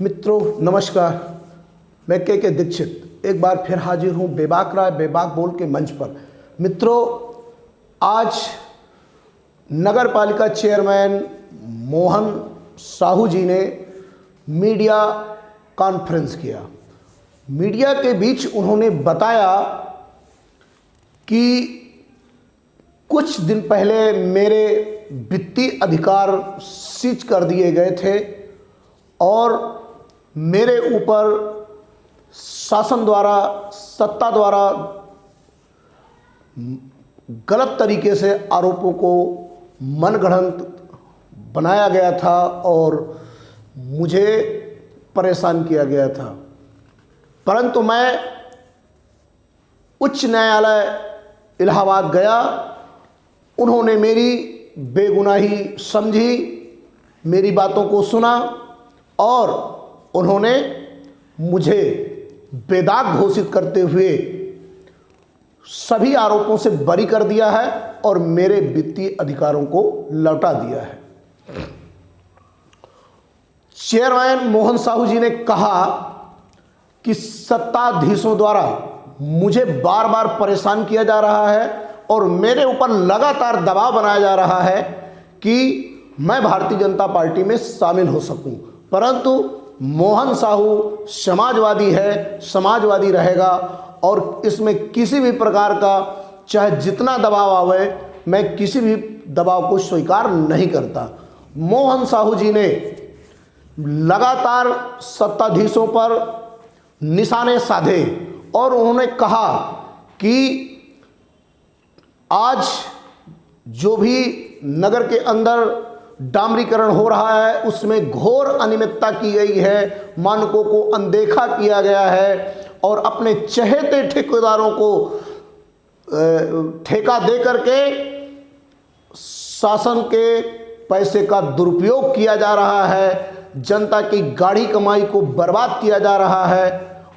मित्रों नमस्कार, मैं के दीक्षित एक बार फिर हाजिर हूँ बेबाक राय बेबाक बोल के मंच पर। मित्रों, आज नगर पालिका चेयरमैन मोहन साहू जी ने मीडिया कॉन्फ्रेंस किया। मीडिया के बीच उन्होंने बताया कि कुछ दिन पहले मेरे वित्तीय अधिकार सीज कर दिए गए थे और मेरे ऊपर शासन द्वारा, सत्ता द्वारा गलत तरीके से आरोपों को मनगढ़ंत बनाया गया था और मुझे परेशान किया गया था। परंतु मैं उच्च न्यायालय इलाहाबाद गया, उन्होंने मेरी बेगुनाही समझी, मेरी बातों को सुना और उन्होंने मुझे बेदाग घोषित करते हुए सभी आरोपों से बरी कर दिया है और मेरे वित्तीय अधिकारों को लौटा दिया है। चेयरमैन मोहन साहू जी ने कहा कि सत्ताधीशों द्वारा मुझे बार बार परेशान किया जा रहा है और मेरे ऊपर लगातार दबाव बनाया जा रहा है कि मैं भारतीय जनता पार्टी में शामिल हो सकूं। परंतु मोहन साहू समाजवादी है, समाजवादी रहेगा और इसमें किसी भी प्रकार का चाहे जितना दबाव आवे, मैं किसी भी दबाव को स्वीकार नहीं करता। मोहन साहू जी ने लगातार सत्ताधीशों पर निशाने साधे और उन्होंने कहा कि आज जो भी नगर के अंदर डामरीकरण हो रहा है उसमें घोर अनियमितता की गई है, मानकों को अनदेखा किया गया है और अपने चहेते ठेकेदारों को ठेका दे करके शासन के पैसे का दुरुपयोग किया जा रहा है, जनता की गाढ़ी कमाई को बर्बाद किया जा रहा है।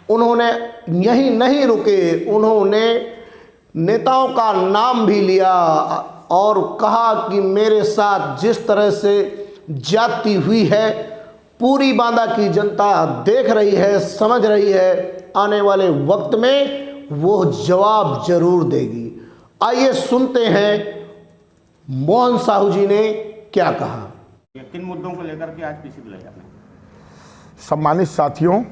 उन्होंने यहीं नहीं रुके, उन्होंने नेताओं का नाम भी लिया और कहा कि मेरे साथ जिस तरह से ज्यादती हुई है पूरी बांदा की जनता देख रही है, समझ रही है, आने वाले वक्त में वो जवाब जरूर देगी। आइए सुनते हैं मोहन साहू जी ने क्या कहा। किन मुद्दों को लेकर के आज पीसी बुलाई आपने? सम्मानित साथियों,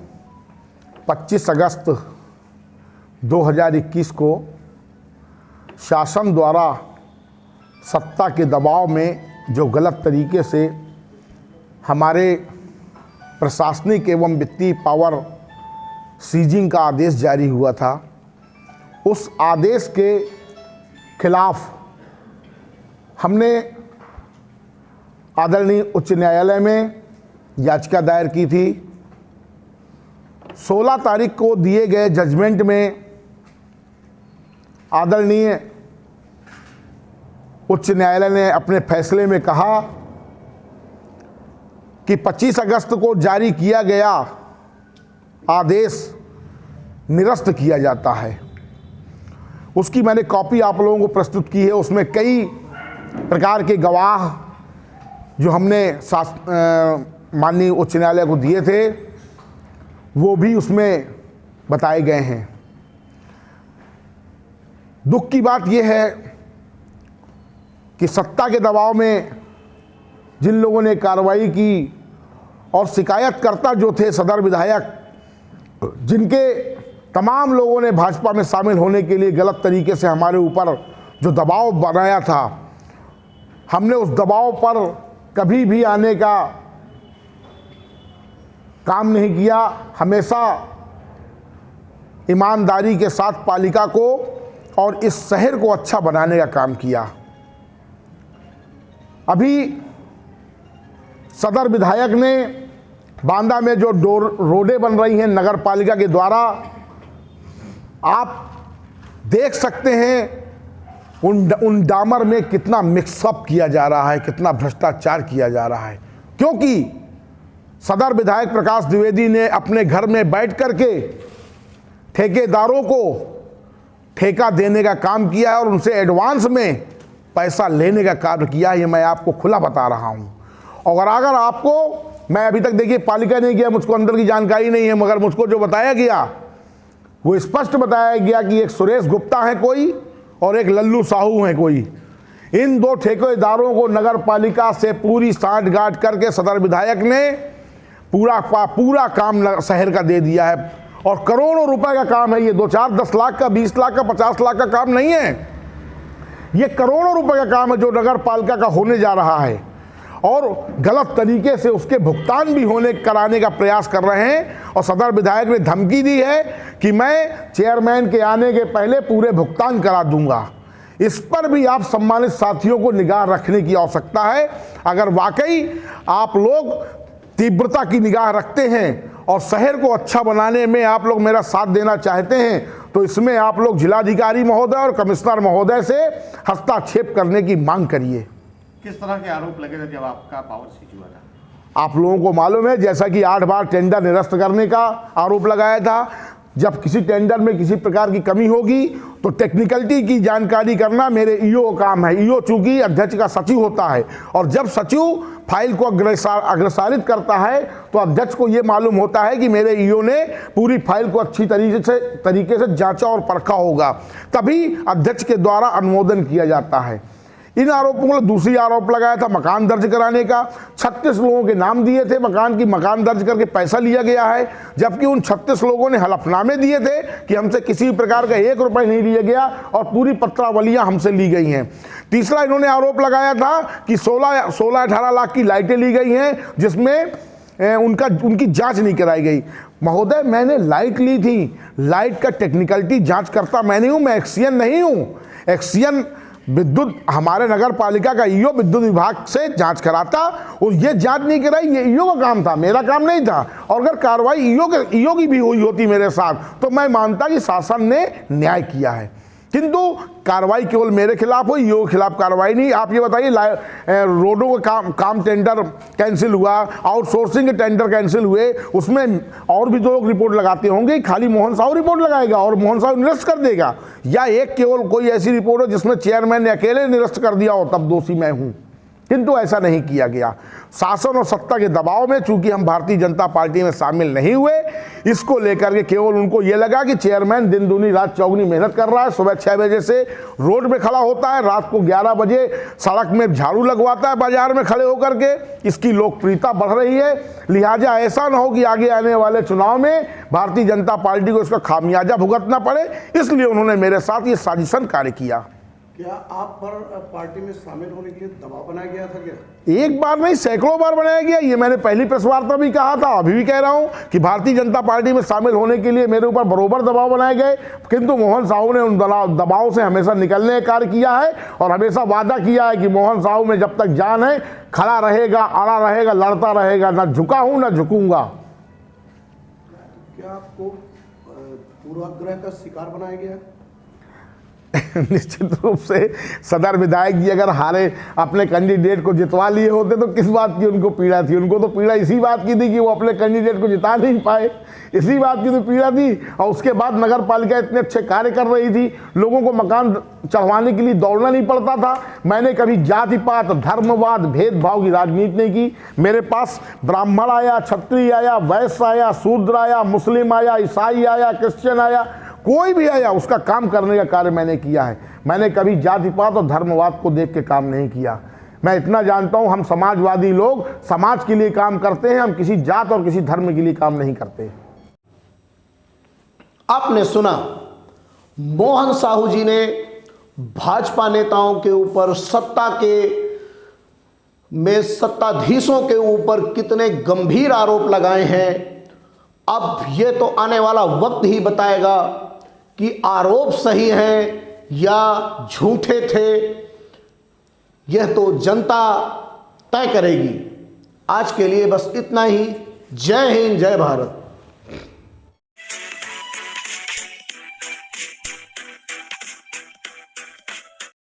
25 अगस्त 2021 को शासन द्वारा सत्ता के दबाव में जो गलत तरीके से हमारे प्रशासनिक एवं वित्तीय पावर सीजिंग का आदेश जारी हुआ था, उस आदेश के खिलाफ हमने आदरणीय उच्च न्यायालय में याचिका दायर की थी। 16 तारीख को दिए गए जजमेंट में आदरणीय उच्च न्यायालय ने अपने फैसले में कहा कि 25 अगस्त को जारी किया गया आदेश निरस्त किया जाता है। उसकी मैंने कॉपी आप लोगों को प्रस्तुत की है। उसमें कई प्रकार के गवाह जो हमने माननीय उच्च न्यायालय को दिए थे वो भी उसमें बताए गए हैं। दुख की बात यह है कि सत्ता के दबाव में जिन लोगों ने कार्रवाई की और शिकायतकर्ता जो थे सदर विधायक, जिनके तमाम लोगों ने भाजपा में शामिल होने के लिए गलत तरीके से हमारे ऊपर जो दबाव बनाया था, हमने उस दबाव पर कभी भी आने का काम नहीं किया। हमेशा ईमानदारी के साथ पालिका को और इस शहर को अच्छा बनाने का काम किया। अभी सदर विधायक ने बांदा में जो रोडें बन रही हैं नगर पालिका के द्वारा, आप देख सकते हैं उन डामर में कितना मिक्सअप किया जा रहा है, कितना भ्रष्टाचार किया जा रहा है। क्योंकि सदर विधायक प्रकाश द्विवेदी ने अपने घर में बैठ करके ठेकेदारों को ठेका देने का काम किया है और उनसे एडवांस में पैसा लेने का कार्य किया है। ये मैं आपको खुला बता रहा हूँ। और अगर आपको मैं अभी तक देखिए पालिका नहीं गया, मुझको अंदर की जानकारी नहीं है, मगर मुझको जो बताया गया वो स्पष्ट बताया गया कि एक सुरेश गुप्ता है कोई और एक लल्लू साहू है कोई। इन दो ठेकेदारों को नगर पालिका से पूरी सांठगांठ करके सदर विधायक ने पूरा काम शहर का दे दिया है। और करोड़ों रुपए का काम है ये, 2-4 10 लाख का, 20 लाख का, 50 लाख का काम नहीं है, ये करोड़ों रुपए का काम है जो नगर पालिका का होने जा रहा है। और गलत तरीके से उसके भुगतान भी कराने का प्रयास कर रहे हैं। और सदर विधायक ने धमकी दी है कि मैं चेयरमैन के आने के पहले पूरे भुगतान करा दूंगा। इस पर भी आप सम्मानित साथियों को निगाह रखने की आवश्यकता है। अगर वाकई आप लोग तीव्रता की निगाह रखते हैं और शहर को अच्छा बनाने में आप लोग मेरा साथ देना चाहते हैं तो इसमें आप लोग जिलाधिकारी महोदय और कमिश्नर महोदय से हस्तक्षेप करने की मांग करिए। किस तरह के आरोप लगे थे जब आपका पावर स्विच हुआ था? आप लोगों को मालूम है जैसा कि 8 बार टेंडर निरस्त करने का आरोप लगाया था। जब किसी टेंडर में किसी प्रकार की कमी होगी तो टेक्निकलिटी की जानकारी करना मेरे ईओ का काम है। ईओ चूंकि अध्यक्ष का सचिव होता है और जब सचिव फाइल को अग्रसारित करता है तो अध्यक्ष को यह मालूम होता है कि मेरे ईओ ने पूरी फाइल को अच्छी तरीके से जांचा और परखा होगा, तभी अध्यक्ष के द्वारा अनुमोदन किया जाता है। इन आरोपों को दूसरी आरोप लगाया था मकान दर्ज कराने का। 36 लोगों के नाम दिए थे मकान दर्ज करके पैसा लिया गया है, जबकि उन 36 लोगों ने हलफनामे दिए थे कि हमसे किसी प्रकार का 1 रुपए नहीं लिया गया और पूरी पत्रावलियां हमसे ली गई हैं। तीसरा इन्होंने आरोप लगाया था कि 16-18 लाख की लाइटें ली गई हैं जिसमें उनकी जांच नहीं कराई गई। महोदय, मैंने लाइट ली थी, लाइट का टेक्निकलिटी जांच करता मैं नहीं हूं, मैं एक्सियन नहीं हूं। एक्सियन विद्युत हमारे नगर पालिका का ईओ विद्युत विभाग से जांच कराता और ये जांच नहीं कराई, ये ईओ का काम था, मेरा काम नहीं था। और अगर कार्रवाई ईओ की भी हुई होती मेरे साथ तो मैं मानता कि शासन ने न्याय किया है, किंतु कार्रवाई केवल मेरे खिलाफ हुई, ईओ के खिलाफ कार्रवाई नहीं। आप ये बताइए रोडों का काम टेंडर कैंसिल हुआ, आउटसोर्सिंग के टेंडर कैंसिल हुए, उसमें और भी 2 लोग रिपोर्ट लगाते होंगे, खाली मोहन साहू रिपोर्ट लगाएगा और मोहन साहू निरस्त कर देगा, या एक केवल कोई ऐसी रिपोर्ट हो जिसमें चेयरमैन ने अकेले निरस्त कर दिया हो तब दोषी मैं हूं? किंतु ऐसा नहीं किया गया। शासन और सत्ता के दबाव में चूंकि हम भारतीय जनता पार्टी में शामिल नहीं हुए, इसको लेकर के केवल उनको ये लगा कि चेयरमैन दिन दूनी रात चौगुनी मेहनत कर रहा है, सुबह 6 बजे से रोड में खड़ा होता है, रात को 11 बजे सड़क में झाड़ू लगवाता है बाजार में खड़े होकर के, इसकी लोकप्रियता बढ़ रही है। लिहाजा ऐसा न हो कि आगे आने वाले चुनाव में भारतीय जनता पार्टी को इसका खामियाजा भुगतना पड़े, इसलिए उन्होंने मेरे साथ ये साजिशन कार्य किया। क्या आप पर पार्टी में शामिल होने के लिए दबाव बनाया गया था क्या? एक बार नहीं, सैकड़ों बार बनाया गया। ये मैंने पहली प्रेस वार्ता भी कहा था, अभी भी कह रहा हूं कि भारतीय जनता पार्टी में शामिल होने के लिए मेरे ऊपर बरोबर दबाव बनाए गए, किंतु मोहन साहू ने उन दबाव से हमेशा निकलने का कार्य किया है और हमेशा वादा किया है कि मोहन साहू में जब तक जान है खड़ा रहेगा, अड़ा रहेगा, लड़ता रहेगा, न झुका हूं न झुकूंगा। क्या आपको पूर्वाग्रह का शिकार बनाया गया? निश्चित रूप से सदर विधायक जी अगर हारे अपने कैंडिडेट को जितवा लिए होते तो किस बात की उनको पीड़ा थी? उनको तो पीड़ा इसी बात की थी कि वो अपने कैंडिडेट को जिता नहीं पाए, इसी बात की तो पीड़ा थी। और उसके बाद नगर पालिका इतने अच्छे कार्य कर रही थी, लोगों को मकान चढ़वाने के लिए दौड़ना नहीं पड़ता था। मैंने कभी जाति पात, धर्मवाद, भेदभाव की राजनीति नहीं की। मेरे पास ब्राह्मण आया, क्षत्रिय आया, वैश्य आया, शूद्र आया, मुस्लिम आया, ईसाई आया, क्रिश्चियन आया, कोई भी आया, उसका काम करने का कार्य मैंने किया है। मैंने कभी जाति पात और धर्मवाद को देख के काम नहीं किया। मैं इतना जानता हूं, हम समाजवादी लोग समाज के लिए काम करते हैं, हम किसी जात और किसी धर्म के लिए काम नहीं करते। आपने सुना मोहन साहू जी ने भाजपा नेताओं के ऊपर, सत्ताधीशों के ऊपर कितने गंभीर आरोप लगाए हैं। अब ये तो आने वाला वक्त ही बताएगा कि आरोप सही हैं या झूठे थे, यह तो जनता तय करेगी। आज के लिए बस इतना ही। जय हिंद, जय भारत।